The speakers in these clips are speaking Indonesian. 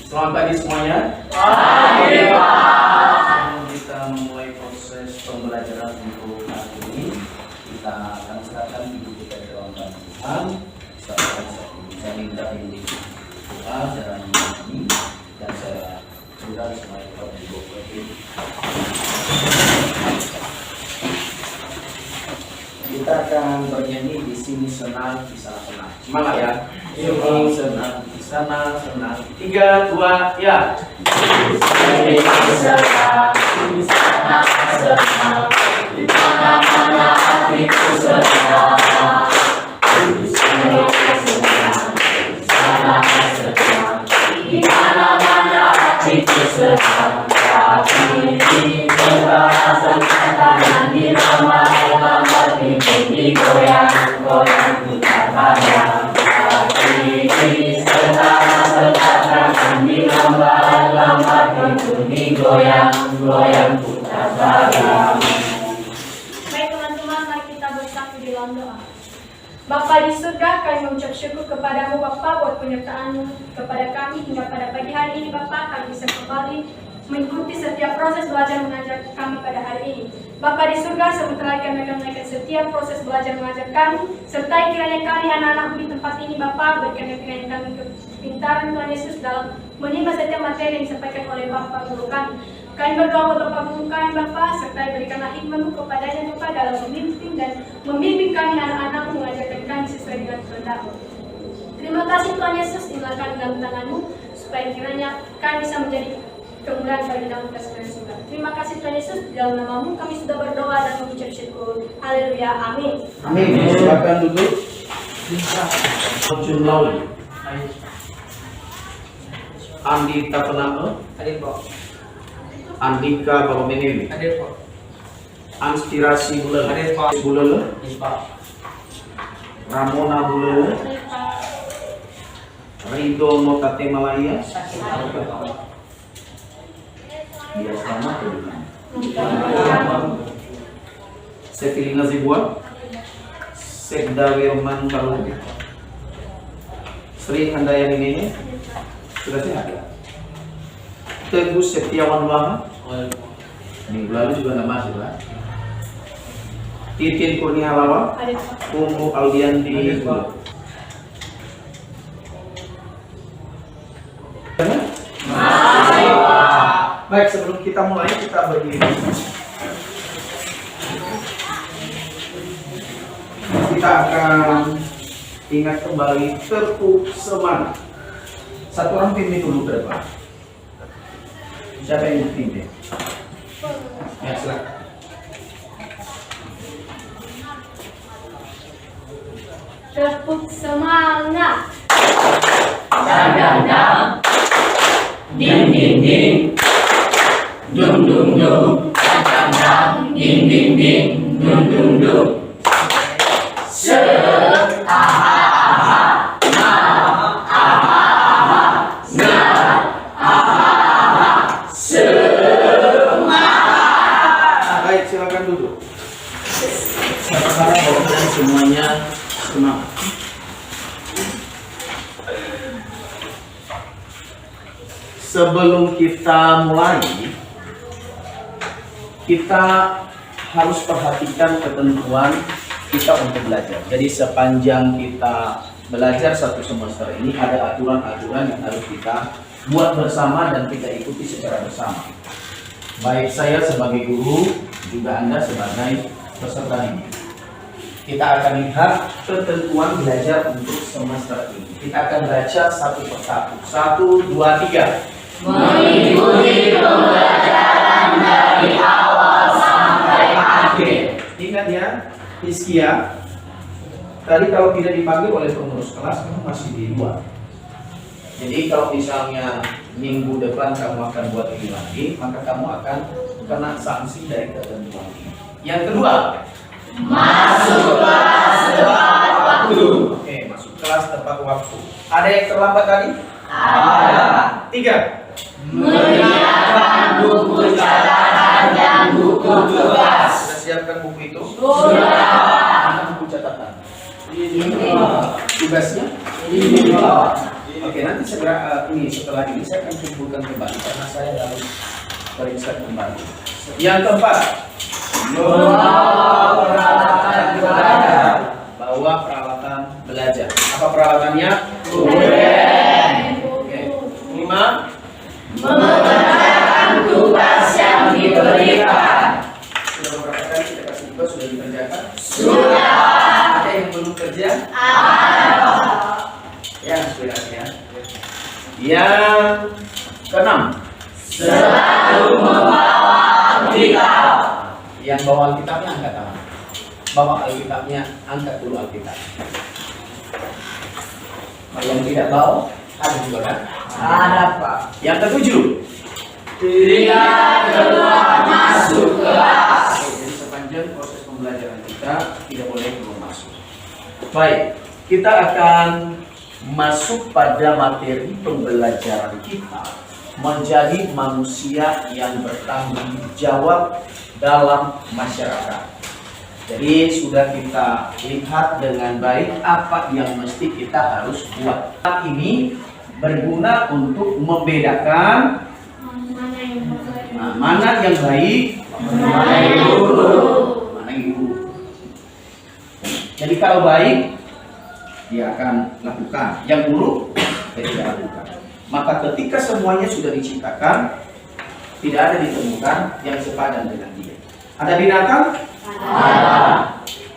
Selamat pagi semuanya. Pagi, Pak. Sebelum kita memulai proses pembelajaran untuk hari ini, kita akan serahkan ibu kita ke dalam tangan Tuhan. Saya minta ini doa dan menyanyi, dan saya undang semua Bapak Ibu. Kita akan bernyanyi di sini senang, di sana senang. Semangat ya. Sini senang, di sana senang. 3, 2, ya. Sini senang, di sana senang, di mana-mana hatiku senang. Sini senang, di sana senang, di mana-mana hatiku senang. Hati berasa tangan diramai-ramai, bimbing digoyang-goyang, putar bayang. Hati serta tangan diramai-ramai, bimbing digoyang-goyang, putar bayang. Baik teman-teman, mari kita bersatu di dalam doa. Bapa di surga, kami mengucap syukur kepadamu Bapa buat penyertaan-Mu kepada kami hingga pada pagi hari ini Bapa, kami bisa kembali mengikuti setiap proses belajar mengajar kami pada hari ini. Bapa di surga, sementara kami akan menaikkan setiap proses belajar mengajar kami, sertai kiranya kami anak-anak di tempat ini Bapa, berikan kiranya kami kepintaran Tuhan Yesus dalam menimba setiap materi yang disampaikan oleh Bapa guru kami. Kami berdoa untuk Bapak guru kami Bapa, serta berikanlah hikmat-Mu kepadanya Bapa dalam memimpin dan membimbing kami anak-anak mengajarkan kami sesuai dengan kehendak-Mu. Terima kasih Tuhan Yesus, inilah kami dalam tangan-Mu, supaya kiranya kami bisa menjadi kemuliaan bagi nama Tuhan Yesus. Terima kasih Tuhan Yesus, di dalam nama-Mu kami sudah berdoa dan mengucap syukur. Haleluya, amin. Amin. Silakan duduk. Jun Lauli. Andika Penama. Hadir Pak. Andika Bapak Menewi. Hadir Pak. Inspirasi Bulele. Hadir Pak. Bulele. Hadir Pak. Ramona Bulele. Rido Motate Malaya. Dia selamat Setilina Zibua. Sekda Wirman Baru. Sri Handayani Nene. Sudah sehat ya? Teguh Setiawan Wahab. Minggu lalu juga nggak masuk lah. Titin Kurnia Lawa. Ummu Aldianti. Baik, sebelum kita mulai, kita berdiri. Kita akan ingat kembali tepuk semangat. Satu orang pimpin dulu ke depan. Siapa yang pimpin? Ya, silakan. Tepuk semangat. Dang dang dang, ding ding ding, dung dung dung, dang dang dang, ding ding ding, dung dung dung. Se aha aha, na aha aha, na aha aha, semangat. Baik, silakan duduk. Saya harap bahwa semuanya semangat. Sebelum kita mulai, kita harus perhatikan ketentuan kita untuk belajar. Jadi sepanjang kita belajar satu semester ini ada aturan-aturan yang harus kita buat bersama dan kita ikuti secara bersama. Baik saya sebagai guru, juga Anda sebagai peserta ini. Kita akan lihat ketentuan belajar untuk semester ini. Kita akan baca satu persatu. 1, 2, 3. Mengikuti pembelajaran dari awal sampai akhir. Ingat ya, Hizkia, tadi kalau tidak dipanggil oleh pengurus kelas, kamu masih di luar. Jadi kalau misalnya minggu depan kamu akan buat ini lagi, maka kamu akan kena sanksi dari ketentuan ini. Yang kedua, Masuk kelas tepat waktu. oke, masuk kelas tepat waktu. Ada yang terlambat tadi? Ada. 3. Menyiapkan buku catatan dan buku tugas. Sudah siapkan buku itu? Sudah. Mana buku catatan? Tugasnya? Oke, nanti segera setelah ini saya akan kumpulkan kembali karena saya harus periksa kembali. Yang keempat, bawa peralatan belajar. Bawa peralatan belajar. Apa peralatannya? Oke. 5. Mengerjakan tugas yang diberikan. Sudah beberapa kali kita kasih tugas, sudah dikerjakan? Sudah. Ada yang belum kerja? Ada. Ya, sudah ya. Yang keenam, Selalu membawa Alkitab. yang bawa Alkitabnya angkat tangan. Bawa Alkitabnya, angkat dulu Alkitab. Yang tidak bawa, ada juga kan? Ada Pak. Yang ketujuh, Tidak keluar masuk kelas. jadi sepanjang proses pembelajaran kita tidak boleh keluar masuk. Baik, kita akan masuk pada materi pembelajaran kita menjadi manusia yang bertanggung jawab dalam masyarakat. Jadi sudah kita lihat dengan baik apa yang mesti kita harus buat. Ini berguna untuk membedakan mana yang baik, mana yang buruk. Jadi kalau baik dia akan lakukan, yang buruk dia tidak lakukan. Maka ketika semuanya sudah diciptakan, tidak ada ditemukan yang sepadan dengan dia. Ada binatang? Ada.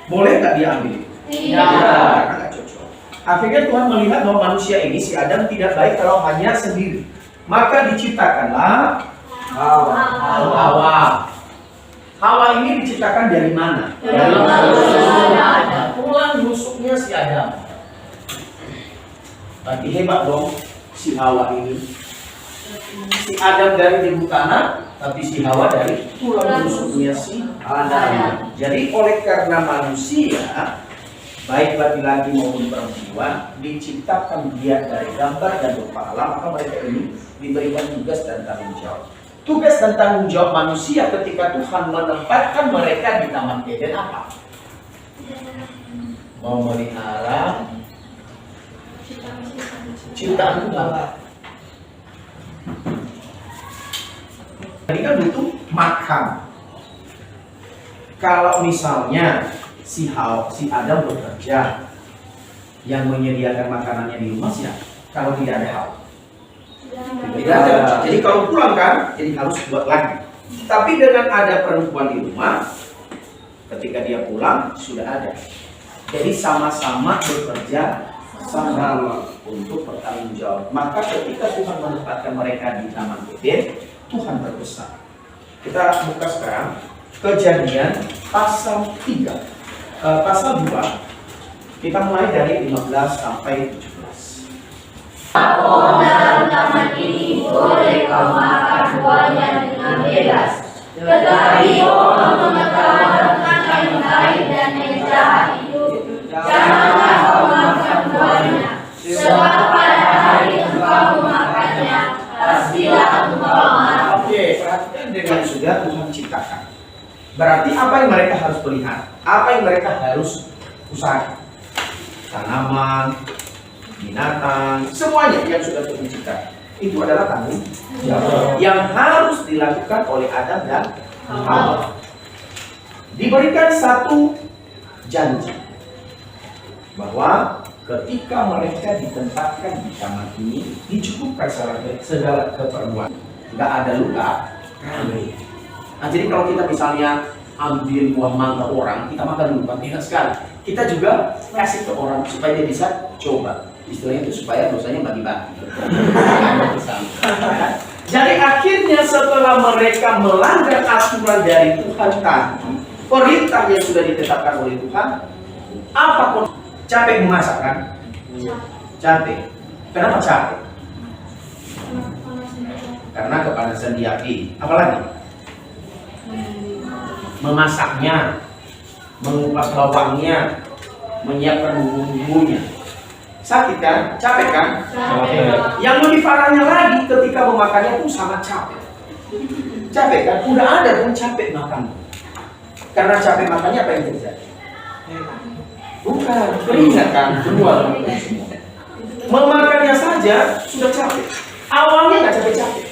Boleh nggak dia ambil? Tidak. Karena nggak cocok. Akhirnya Tuhan melihat bahwa manusia ini, si Adam, tidak baik kalau hanya sendiri. Maka diciptakanlah Hawa. Hawa ini diciptakan dari mana? Dari manusia. Tulang rusuknya si Adam. Berarti hebat dong si Hawa ini. Si Adam dari debu tanah, tapi si Hawa dari tulang rusuknya si Adam. Jadi oleh karena manusia, baik laki-laki maupun perempuan, diciptakan dia dari gambar dan rupa Allah, maka mereka ini diberikan tugas dan tanggung jawab. Tugas dan tanggung jawab manusia ketika Tuhan menempatkan mereka di Taman Eden apa? Memelihara ciptaan Tuhan. Jadi kan butuh makan. Kalau misalnya si Adam bekerja, yang menyediakan makanannya di rumah siapa? Kalau tidak ada Hawa. Tidak ada. Jadi kalau pulang kan, jadi harus buat lagi. Tapi dengan ada perempuan di rumah, ketika dia pulang sudah ada. Jadi sama-sama bekerja sama untuk bertanggung jawab. Maka ketika Tuhan menempatkan mereka di Taman Eden, Tuhan berpesan. Kita buka sekarang Kejadian pasal 3, pasal 2. Kita mulai dari 15 sampai 17. Apapun dalam taman ini boleh kau makan buahnya dengan bebas. Tetapi pohon pengetahuan tentang yang baik dan yang jahat itu janganlah kau makan buahnya. Sebab pada hari engkau memakannya, pastilah engkau mati. Oke, perhatikan dengan sudah Tuhan ciptakan. Berarti apa yang mereka harus pelihara? Apa yang mereka harus usahakan? Tanaman, binatang, semuanya yang sudah Tuhan ciptakan. Itu adalah tanggung jawab yang harus dilakukan oleh Adam dan Hawa. Diberikan satu janji bahwa ketika mereka ditempatkan di taman ini, dicukupkan segala keperluan, nggak ada luka. Nah, jadi kalau kita misalnya ambil buah mangga orang, kita makan dulu, enak sekali. Kita juga kasih ke orang supaya dia bisa coba. Istilahnya itu supaya dosanya bagi-bagi. Jadi akhirnya setelah mereka melanggar aturan dari Tuhan tadi, perintah yang sudah ditetapkan oleh Tuhan, apa pun capek memasak kan? Capek. Kenapa capek? Karena kepanasan di api. Apalagi? Memasaknya, mengupas bawangnya, menyiapkan bumbu-bumbunya. Sakit kan? Capek kan? Capek. Yang lebih parahnya lagi ketika memakannya pun sangat capek. Capek kan? Udah ada pun capek makan. Karena capek makannya apa yang terjadi? Bukan, keringat kan? Keluar semua. Memakannya saja sudah capek. Awalnya nggak capek-capek.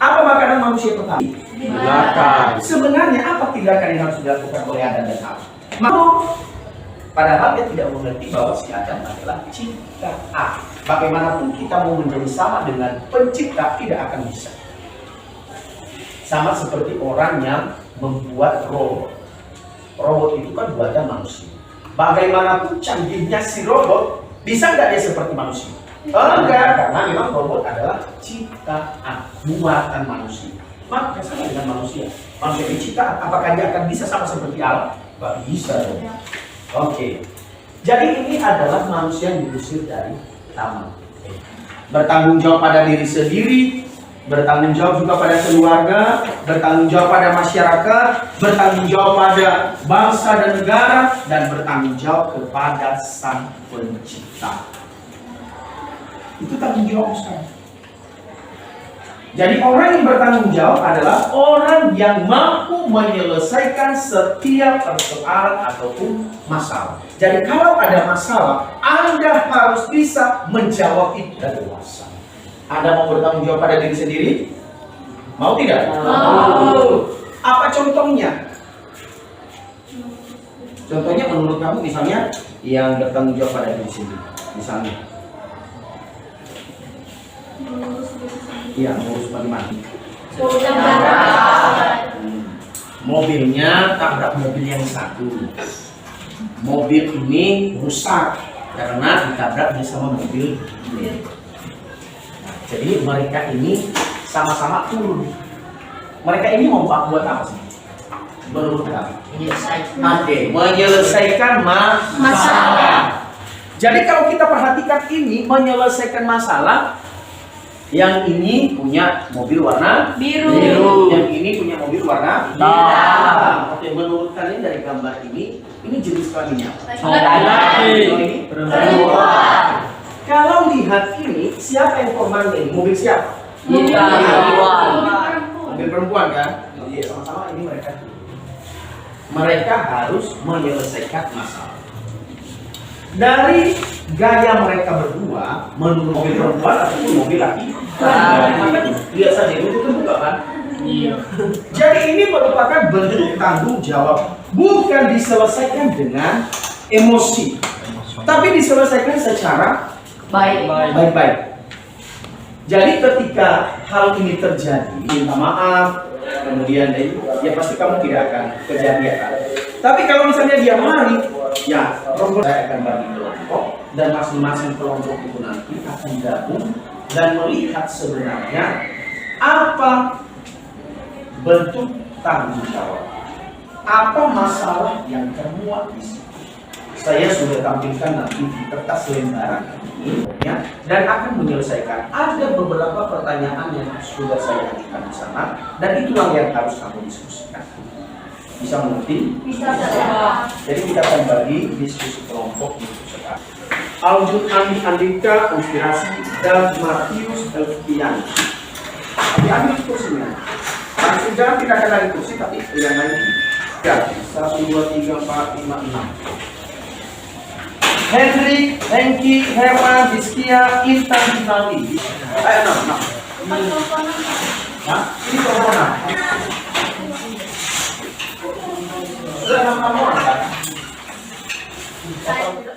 Apa makanan manusia pertama? Makan. Sebenarnya apa tindakan yang harus dilakukan oleh Adam dan Hawa? Mau. Padahal dia tidak mengerti bahwa si Adam adalah ciptaan. Bagaimanapun kita mau menjadi sama dengan pencipta tidak akan bisa. Sama seperti orang yang membuat robot. Robot itu kan buatan manusia. Bagaimanapun canggihnya si robot, bisa nggak dia seperti manusia? Enggak, karena memang robot adalah ciptaan, buatan manusia. Maka sama dengan manusia. Manusia diciptakan, apakah dia akan bisa sama seperti Allah? Nggak bisa dong. Oke. Jadi ini adalah manusia yang diusir dari taman. Bertanggung jawab pada diri sendiri, bertanggung jawab juga pada keluarga, bertanggung jawab pada masyarakat, bertanggung jawab pada bangsa dan negara, dan bertanggung jawab kepada Sang Pencipta. Itu tanggung jawab sekarang. Jadi orang yang bertanggung jawab adalah orang yang mampu menyelesaikan setiap persoalan ataupun masalah. Jadi kalau ada masalah, Anda harus bisa menjawab itu dengan dewasa. Anda mau bertanggung jawab pada diri sendiri? Mau tidak? Mau. Apa contohnya? Contohnya menurut kamu misalnya yang bertanggung jawab pada diri sendiri. Misalnya. Iya, ngurus bagaimana? Mobilnya tabrak mobil yang satu. Mobil ini rusak karena ditabrak sama mobil. Jadi mereka ini sama-sama turun. Mereka ini mau buat apa sih? Menurut kamu? Menyelesaikan masalah. Jadi kalau kita perhatikan ini menyelesaikan masalah. Yang ini punya mobil warna biru. Yang ini punya mobil warna hitam. Oke, menurut kalian dari gambar ini jenis kelaminnya apa? Laki. Perempuan. Kalau lihat ini, siapa yang korban ini? Mobil siapa? Mobil perempuan kan? Iya, sama-sama ini mereka. Mereka harus menyelesaikan masalah. Dari gaya mereka berdua, menurut mobil perempuan ataupun mobil laki, lihat saja itu terbuka kan? Iya. Jadi ini merupakan bentuk tanggung jawab, bukan diselesaikan dengan emosi, tapi diselesaikan secara baik-baik. Jadi ketika hal ini terjadi, minta maaf, kemudian ya pasti kamu tidak akan kejadian. Tapi kalau misalnya dia mari, ya kelompok saya akan bagi kelompok dan masing-masing kelompok itu nanti akan gabung dan melihat sebenarnya apa bentuk tanggung jawab, apa masalah yang termuat di situ. Saya sudah tampilkan nanti di kertas lembaran ini ya, dan akan menyelesaikan. Ada beberapa pertanyaan yang sudah saya ajukan di sana dan itulah yang harus kamu diskusikan. Bisa mengerti? Bisa. Jadi kita akan bagi diskusi kelompok itu sekarang. Aljun Andi Andika Inspirasi dan Matius Elfian. Diambil kursinya. Langsung jangan pindahkan dari kursi tapi yang lain. Ya, 1, 2, 3, 4, 5, 6. Hendrik, Hengki, Herman, Rizkia, Intan, Dinali. Ayo, 6. Hah? Ini perempuan. Sudah 6 orang kan?